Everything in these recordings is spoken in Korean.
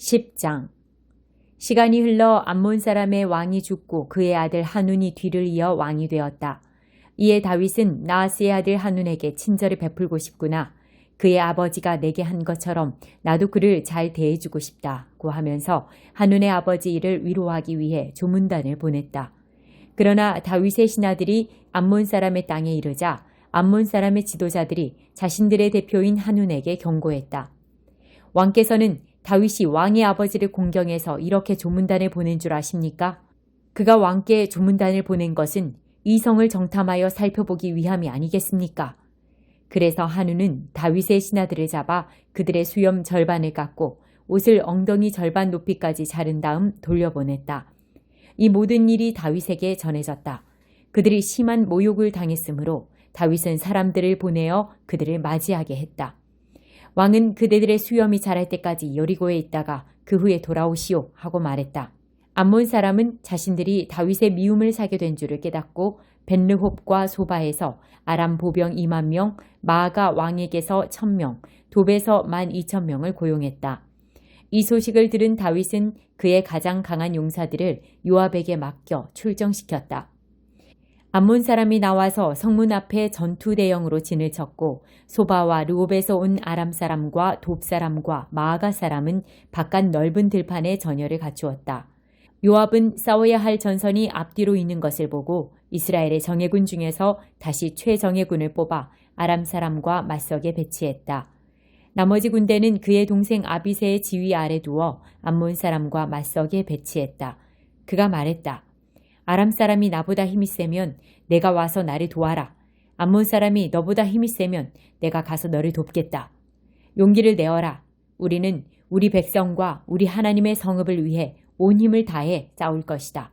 10장. 시간이 흘러 암몬 사람의 왕이 죽고 그의 아들 한운이 뒤를 이어 왕이 되었다. 이에 다윗은 나하스의 아들 한운에게 친절을 베풀고 싶구나. 그의 아버지가 내게 한 것처럼 나도 그를 잘 대해주고 싶다고 하면서 한운의 아버지 이를 위로하기 위해 조문단을 보냈다. 그러나 다윗의 신하들이 암몬 사람의 땅에 이르자 암몬 사람의 지도자들이 자신들의 대표인 한운에게 경고했다. 왕께서는 다윗이 왕의 아버지를 공경해서 이렇게 조문단을 보낸 줄 아십니까? 그가 왕께 조문단을 보낸 것은 이성을 정탐하여 살펴보기 위함이 아니겠습니까? 그래서 한운은 다윗의 신하들을 잡아 그들의 수염 절반을 깎고 옷을 엉덩이 절반 높이까지 자른 다음 돌려보냈다. 이 모든 일이 다윗에게 전해졌다. 그들이 심한 모욕을 당했으므로 다윗은 사람들을 보내어 그들을 맞이하게 했다. 왕은 그대들의 수염이 자랄 때까지 여리고에 있다가 그 후에 돌아오시오 하고 말했다. 암몬 사람은 자신들이 다윗의 미움을 사게 된 줄을 깨닫고 벳르홉과 소바에서 아람 보병 2만 명, 마아가 왕에게서 1,000명, 돕에서 12,000명을 고용했다. 이 소식을 들은 다윗은 그의 가장 강한 용사들을 요압에게 맡겨 출정시켰다. 암몬 사람이 나와서 성문 앞에 전투 대형으로 진을 쳤고 소바와 르홉에서 온 아람 사람과 돕 사람과 마아가 사람은 바깥 넓은 들판에 전열을 갖추었다. 요압은 싸워야 할 전선이 앞뒤로 있는 것을 보고 이스라엘의 정예군 중에서 다시 최정예군을 뽑아 아람 사람과 맞서게 배치했다. 나머지 군대는 그의 동생 아비새의 지휘 아래 두어 암몬 사람과 맞서게 배치했다. 그가 말했다. 아람 사람이 나보다 힘이 세면 내가 와서 나를 도와라. 암몬 사람이 너보다 힘이 세면 내가 가서 너를 돕겠다. 용기를 내어라. 우리는 우리 백성과 우리 하나님의 성읍을 위해 온 힘을 다해 싸울 것이다.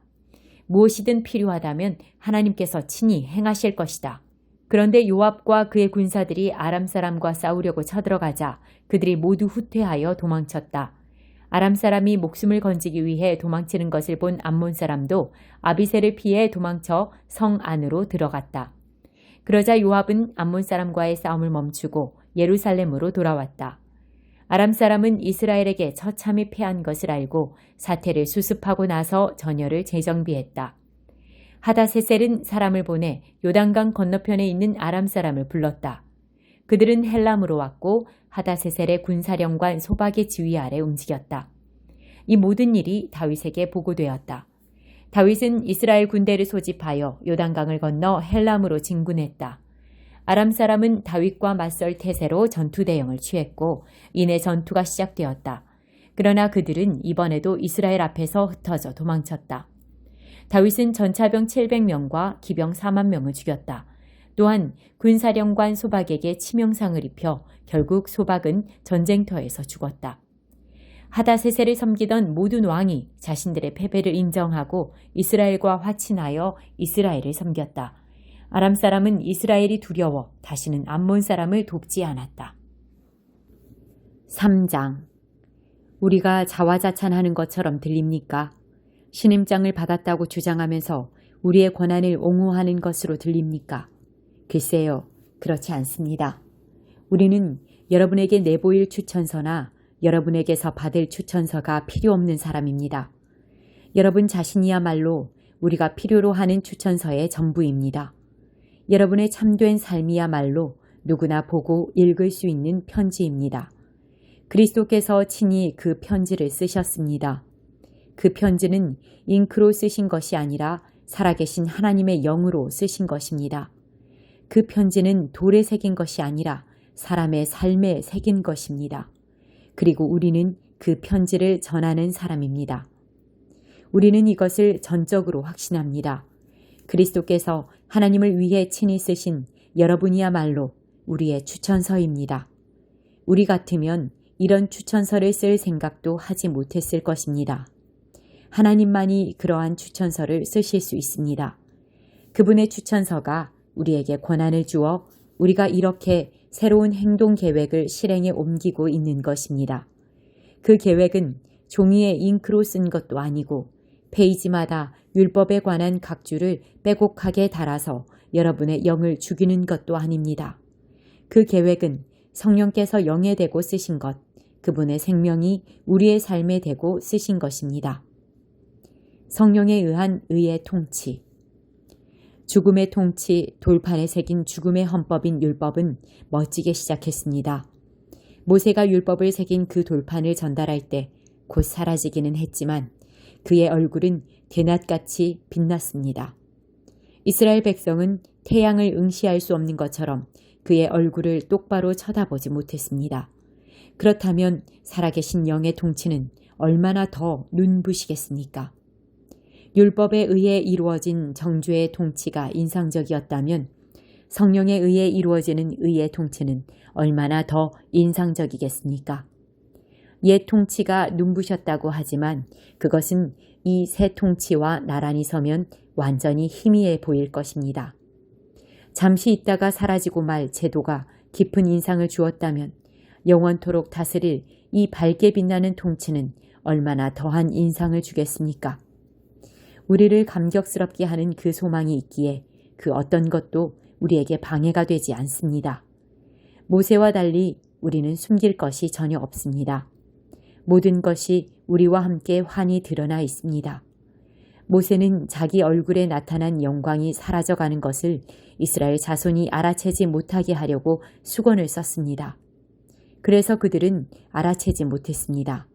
무엇이든 필요하다면 하나님께서 친히 행하실 것이다. 그런데 요압과 그의 군사들이 아람 사람과 싸우려고 쳐들어가자 그들이 모두 후퇴하여 도망쳤다. 아람 사람이 목숨을 건지기 위해 도망치는 것을 본 암몬 사람도 아비새를 피해 도망쳐 성 안으로 들어갔다. 그러자 요압은 암몬 사람과의 싸움을 멈추고 예루살렘으로 돌아왔다. 아람 사람은 이스라엘에게 처참히 패한 것을 알고 사태를 수습하고 나서 전열을 재정비했다. 하다세셀은 사람을 보내 요단강 건너편에 있는 아람 사람을 불렀다. 그들은 헬람으로 왔고 하다세셀의 군사령관 소박의 지휘 아래 움직였다. 이 모든 일이 다윗에게 보고되었다. 다윗은 이스라엘 군대를 소집하여 요단강을 건너 헬람으로 진군했다. 아람 사람은 다윗과 맞설 태세로 전투 대형을 취했고 이내 전투가 시작되었다. 그러나 그들은 이번에도 이스라엘 앞에서 흩어져 도망쳤다. 다윗은 전차병 700명과 기병 4만 명을 죽였다. 또한 군사령관 소박에게 치명상을 입혀 결국 소박은 전쟁터에서 죽었다. 하다세셀을 섬기던 모든 왕이 자신들의 패배를 인정하고 이스라엘과 화친하여 이스라엘을 섬겼다. 아람 사람은 이스라엘이 두려워 다시는 암몬 사람을 돕지 않았다. 3장. 우리가 자화자찬하는 것처럼 들립니까? 신임장을 받았다고 주장하면서 우리의 권한을 옹호하는 것으로 들립니까? 글쎄요, 그렇지 않습니다. 우리는 여러분에게 내보일 추천서나 여러분에게서 받을 추천서가 필요 없는 사람입니다. 여러분 자신이야말로 우리가 필요로 하는 추천서의 전부입니다. 여러분의 참된 삶이야말로 누구나 보고 읽을 수 있는 편지입니다. 그리스도께서 친히 그 편지를 쓰셨습니다. 그 편지는 잉크로 쓰신 것이 아니라 살아계신 하나님의 영으로 쓰신 것입니다. 그 편지는 돌에 새긴 것이 아니라 사람의 삶에 새긴 것입니다. 그리고 우리는 그 편지를 전하는 사람입니다. 우리는 이것을 전적으로 확신합니다. 그리스도께서 하나님을 위해 친히 쓰신 여러분이야말로 우리의 추천서입니다. 우리 같으면 이런 추천서를 쓸 생각도 하지 못했을 것입니다. 하나님만이 그러한 추천서를 쓰실 수 있습니다. 그분의 추천서가 우리에게 권한을 주어 우리가 이렇게 새로운 행동 계획을 실행에 옮기고 있는 것입니다. 그 계획은 종이에 잉크로 쓴 것도 아니고 페이지마다 율법에 관한 각 줄을 빼곡하게 달아서 여러분의 영을 죽이는 것도 아닙니다. 그 계획은 성령께서 영에 대고 쓰신 것, 그분의 생명이 우리의 삶에 대고 쓰신 것입니다. 성령에 의한 의의 통치. 죽음의 통치, 돌판에 새긴 죽음의 헌법인 율법은 멋지게 시작했습니다. 모세가 율법을 새긴 그 돌판을 전달할 때 곧 사라지기는 했지만 그의 얼굴은 대낮같이 빛났습니다. 이스라엘 백성은 태양을 응시할 수 없는 것처럼 그의 얼굴을 똑바로 쳐다보지 못했습니다. 그렇다면 살아계신 영의 통치는 얼마나 더 눈부시겠습니까? 율법에 의해 이루어진 정죄의 통치가 인상적이었다면 성령에 의해 이루어지는 의의 통치는 얼마나 더 인상적이겠습니까? 옛 통치가 눈부셨다고 하지만 그것은 이 새 통치와 나란히 서면 완전히 희미해 보일 것입니다. 잠시 있다가 사라지고 말 제도가 깊은 인상을 주었다면 영원토록 다스릴 이 밝게 빛나는 통치는 얼마나 더한 인상을 주겠습니까? 우리를 감격스럽게 하는 그 소망이 있기에 그 어떤 것도 우리에게 방해가 되지 않습니다. 모세와 달리 우리는 숨길 것이 전혀 없습니다. 모든 것이 우리와 함께 환히 드러나 있습니다. 모세는 자기 얼굴에 나타난 영광이 사라져가는 것을 이스라엘 자손이 알아채지 못하게 하려고 수건을 썼습니다. 그래서 그들은 알아채지 못했습니다.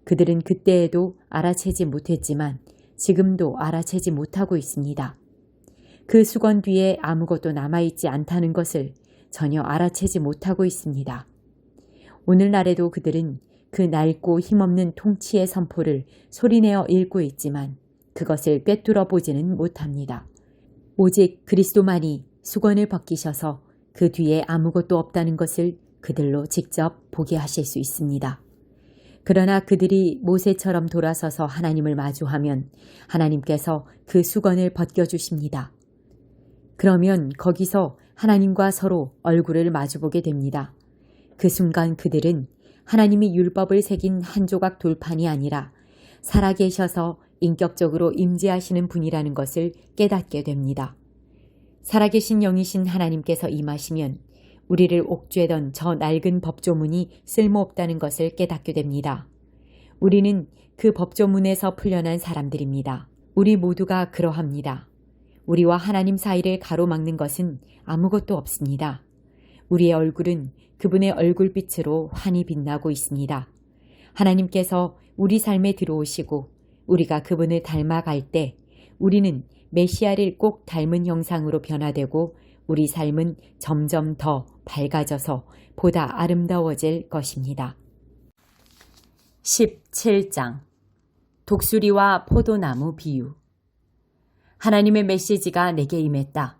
그들은 그때에도 알아채지 못했지만 지금도 알아채지 못하고 있습니다. 그 수건 뒤에 아무것도 남아있지 않다는 것을 전혀 알아채지 못하고 있습니다. 오늘날에도 그들은 그 낡고 힘없는 통치의 선포를 소리내어 읽고 있지만 그것을 꿰뚫어 보지는 못합니다. 오직 그리스도만이 수건을 벗기셔서 그 뒤에 아무것도 없다는 것을 그들로 직접 보게 하실 수 있습니다. 그러나 그들이 모세처럼 돌아서서 하나님을 마주하면 하나님께서 그 수건을 벗겨주십니다. 그러면 거기서 하나님과 서로 얼굴을 마주보게 됩니다. 그 순간 그들은 하나님이 율법을 새긴 한 조각 돌판이 아니라 살아계셔서 인격적으로 임재하시는 분이라는 것을 깨닫게 됩니다. 살아계신 영이신 하나님께서 임하시면 우리를 옥죄던 저 낡은 법조문이 쓸모없다는 것을 깨닫게 됩니다. 우리는 그 법조문에서 풀려난 사람들입니다. 우리 모두가 그러합니다. 우리와 하나님 사이를 가로막는 것은 아무것도 없습니다. 우리의 얼굴은 그분의 얼굴빛으로 환히 빛나고 있습니다. 하나님께서 우리 삶에 들어오시고 우리가 그분을 닮아갈 때 우리는 메시아를 꼭 닮은 형상으로 변화되고 우리 삶은 점점 더 밝아져서 보다 아름다워질 것입니다. 17장 독수리와 포도나무 비유. 하나님의 메시지가 내게 임했다.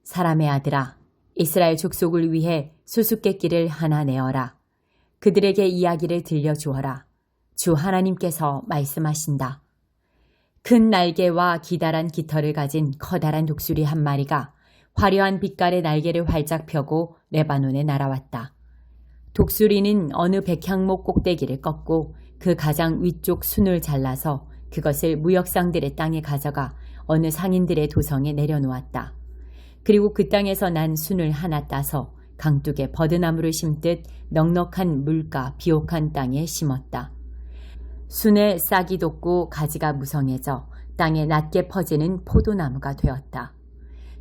사람의 아들아, 이스라엘 족속을 위해 수수께끼를 하나 내어라. 그들에게 이야기를 들려주어라. 주 하나님께서 말씀하신다. 큰 날개와 기다란 깃털을 가진 커다란 독수리 한 마리가 화려한 빛깔의 날개를 활짝 펴고 레바논에 날아왔다. 독수리는 어느 백향목 꼭대기를 꺾고 그 가장 위쪽 순을 잘라서 그것을 무역상들의 땅에 가져가 어느 상인들의 도성에 내려놓았다. 그리고 그 땅에서 난 순을 하나 따서 강둑에 버드나무를 심듯 넉넉한 물가 비옥한 땅에 심었다. 순에 싹이 돋고 가지가 무성해져 땅에 낮게 퍼지는 포도나무가 되었다.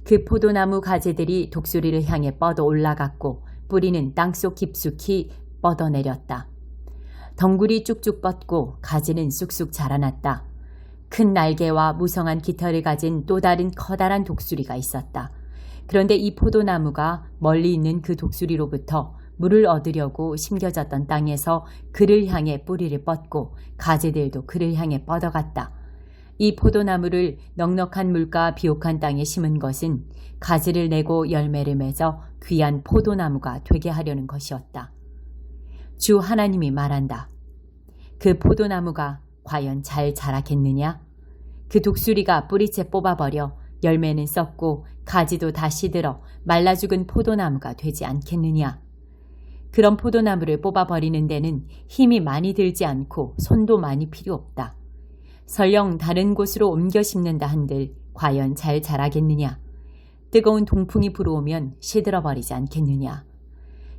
그 포도나무 가지들이 독수리를 향해 뻗어 올라갔고 뿌리는 땅속 깊숙이 뻗어내렸다. 덩굴이 쭉쭉 뻗고 가지는 쑥쑥 자라났다. 큰 날개와 무성한 깃털을 가진 또 다른 커다란 독수리가 있었다. 그런데 이 포도나무가 멀리 있는 그 독수리로부터 물을 얻으려고 심겨졌던 땅에서 그를 향해 뿌리를 뻗고 가지들도 그를 향해 뻗어갔다. 이 포도나무를 넉넉한 물과 비옥한 땅에 심은 것은 가지를 내고 열매를 맺어 귀한 포도나무가 되게 하려는 것이었다. 주 하나님이 말한다. 그 포도나무가 과연 잘 자라겠느냐? 그 독수리가 뿌리채 뽑아버려 열매는 썩고 가지도 다 시들어 말라 죽은 포도나무가 되지 않겠느냐? 그런 포도나무를 뽑아버리는 데는 힘이 많이 들지 않고 손도 많이 필요 없다. 설령 다른 곳으로 옮겨 심는다 한들 과연 잘 자라겠느냐? 뜨거운 동풍이 불어오면 시들어버리지 않겠느냐?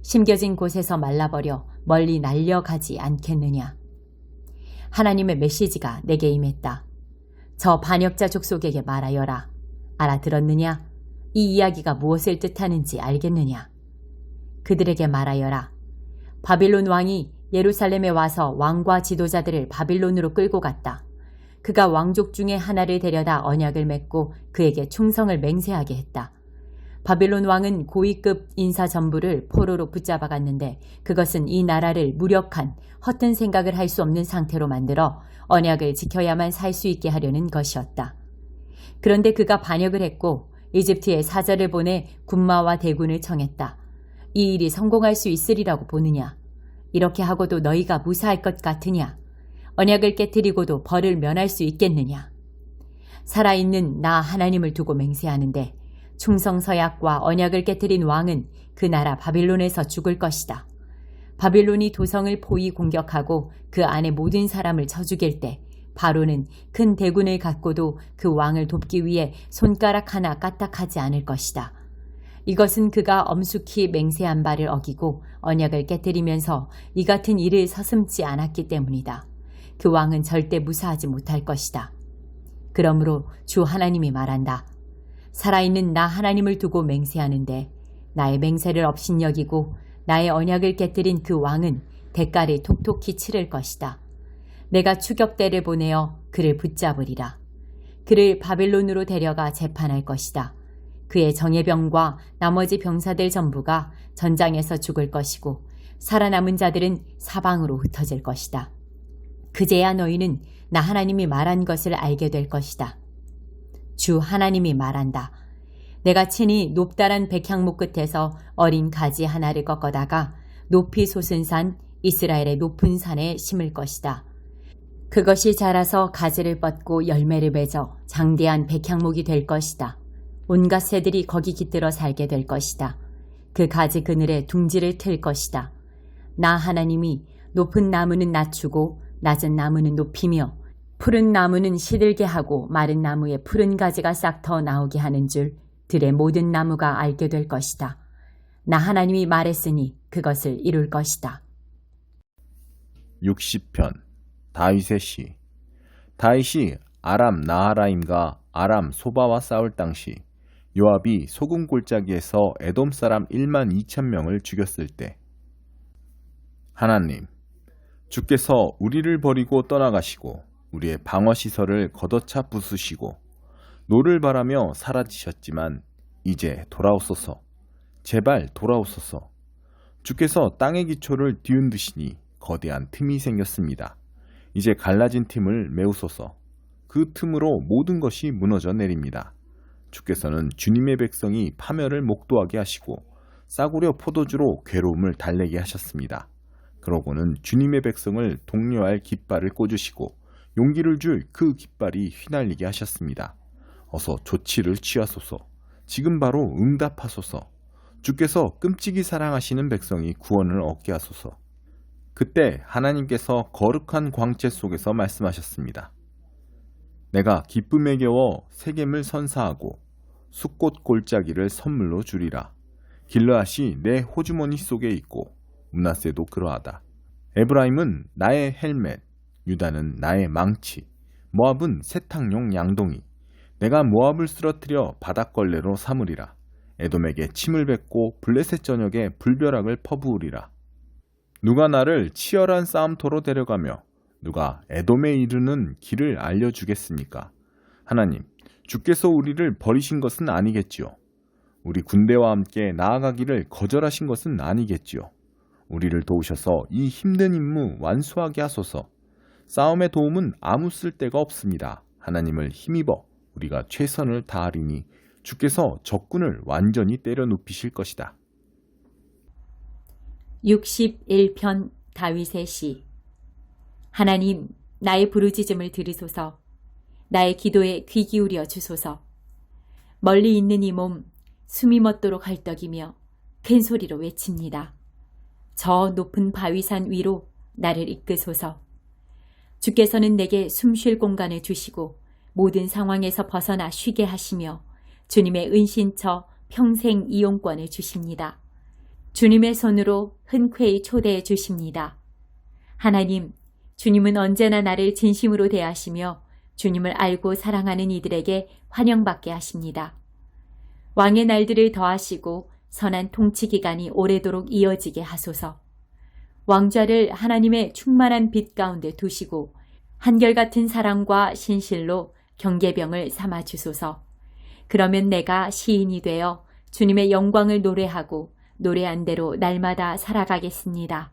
심겨진 곳에서 말라버려 멀리 날려가지 않겠느냐. 하나님의 메시지가 내게 임했다. 저 반역자 족속에게 말하여라. 알아들었느냐? 이 이야기가 무엇을 뜻하는지 알겠느냐? 그들에게 말하여라. 바빌론 왕이 예루살렘에 와서 왕과 지도자들을 바빌론으로 끌고 갔다. 그가 왕족 중에 하나를 데려다 언약을 맺고 그에게 충성을 맹세하게 했다. 바빌론 왕은 고위급 인사 전부를 포로로 붙잡아 갔는데 그것은 이 나라를 무력한 허튼 생각을 할 수 없는 상태로 만들어 언약을 지켜야만 살 수 있게 하려는 것이었다. 그런데 그가 반역을 했고 이집트에 사절을 보내 군마와 대군을 청했다. 이 일이 성공할 수 있으리라고 보느냐? 이렇게 하고도 너희가 무사할 것 같으냐? 언약을 깨뜨리고도 벌을 면할 수 있겠느냐? 살아있는 나 하나님을 두고 맹세하는데 충성서약과 언약을 깨뜨린 왕은 그 나라 바빌론에서 죽을 것이다. 바빌론이 도성을 포위 공격하고 그 안에 모든 사람을 쳐 죽일 때 바로는 큰 대군을 갖고도 그 왕을 돕기 위해 손가락 하나 까딱하지 않을 것이다. 이것은 그가 엄숙히 맹세한 바를 어기고 언약을 깨뜨리면서 이 같은 일을 서슴지 않았기 때문이다. 그 왕은 절대 무사하지 못할 것이다. 그러므로 주 하나님이 말한다. 살아있는 나 하나님을 두고 맹세하는데 나의 맹세를 업신여기고 나의 언약을 깨뜨린 그 왕은 대가를 톡톡히 치를 것이다. 내가 추격대를 보내어 그를 붙잡으리라. 그를 바빌론으로 데려가 재판할 것이다. 그의 정예병과 나머지 병사들 전부가 전장에서 죽을 것이고 살아남은 자들은 사방으로 흩어질 것이다. 그제야 너희는 나 하나님이 말한 것을 알게 될 것이다. 주 하나님이 말한다. 내가 친히 높다란 백향목 끝에서 어린 가지 하나를 꺾어다가 높이 솟은 산 이스라엘의 높은 산에 심을 것이다. 그것이 자라서 가지를 뻗고 열매를 맺어 장대한 백향목이 될 것이다. 온갖 새들이 거기 깃들어 살게 될 것이다. 그 가지 그늘에 둥지를 틀 것이다. 나 하나님이 높은 나무는 낮추고 낮은 나무는 높이며 푸른 나무는 시들게 하고 마른 나무에 푸른 가지가 싹 더 나오게 하는 줄 들의 모든 나무가 알게 될 것이다. 나 하나님이 말했으니 그것을 이룰 것이다. 60편 다윗의 시. 다윗이 아람 나하라임과 아람 소바와 싸울 당시 요압이 소금 골짜기에서 에돔 사람 1만 2천 명을 죽였을 때 하나님, 주께서 우리를 버리고 떠나가시고 우리의 방어시설을 걷어차 부수시고 노를 바라며 사라지셨지만 이제 돌아오소서. 제발 돌아오소서. 주께서 땅의 기초를 뒤흔드시니 거대한 틈이 생겼습니다. 이제 갈라진 틈을 메우소서. 그 틈으로 모든 것이 무너져 내립니다. 주께서는 주님의 백성이 파멸을 목도하게 하시고 싸구려 포도주로 괴로움을 달래게 하셨습니다. 그러고는 주님의 백성을 독려할 깃발을 꽂으시고 용기를 줄 그 깃발이 휘날리게 하셨습니다. 어서 조치를 취하소서. 지금 바로 응답하소서. 주께서 끔찍이 사랑하시는 백성이 구원을 얻게 하소서. 그때 하나님께서 거룩한 광채 속에서 말씀하셨습니다. 내가 기쁨에 겨워 세겜을 선사하고 숫꽃 골짜기를 선물로 주리라. 길르앗이 내 호주머니 속에 있고 므낫세도 그러하다. 에브라임은 나의 헬멧, 유다는 나의 망치, 모압은 세탁용 양동이. 내가 모압을 쓰러뜨려 바닥걸레로 삼으리라. 에돔에게 침을 뱉고 블레셋 전역에 불벼락을 퍼부으리라. 누가 나를 치열한 싸움터로 데려가며 누가 에돔에 이르는 길을 알려주겠습니까? 하나님, 주께서 우리를 버리신 것은 아니겠지요. 우리 군대와 함께 나아가기를 거절하신 것은 아니겠지요. 우리를 도우셔서 이 힘든 임무 완수하게 하소서. 싸움의 도움은 아무 쓸데가 없습니다. 하나님을 힘입어 우리가 최선을 다하리니 주께서 적군을 완전히 때려 눕히실 것이다. 61편 다윗의 시. 하나님, 나의 부르짖음을 들으소서. 나의 기도에 귀 기울여 주소서. 멀리 있는 이 몸 숨이 멎도록 헐떡이며 큰 소리로 외칩니다. 저 높은 바위산 위로 나를 이끄소서. 주께서는 내게 숨 쉴 공간을 주시고 모든 상황에서 벗어나 쉬게 하시며 주님의 은신처 평생 이용권을 주십니다. 주님의 손으로 흔쾌히 초대해 주십니다. 하나님, 주님은 언제나 나를 진심으로 대하시며 주님을 알고 사랑하는 이들에게 환영받게 하십니다. 왕의 날들을 더하시고 선한 통치 기간이 오래도록 이어지게 하소서. 왕좌를 하나님의 충만한 빛 가운데 두시고 한결같은 사랑과 신실로 경계병을 삼아 주소서. 그러면 내가 시인이 되어 주님의 영광을 노래하고 노래한 대로 날마다 살아가겠습니다.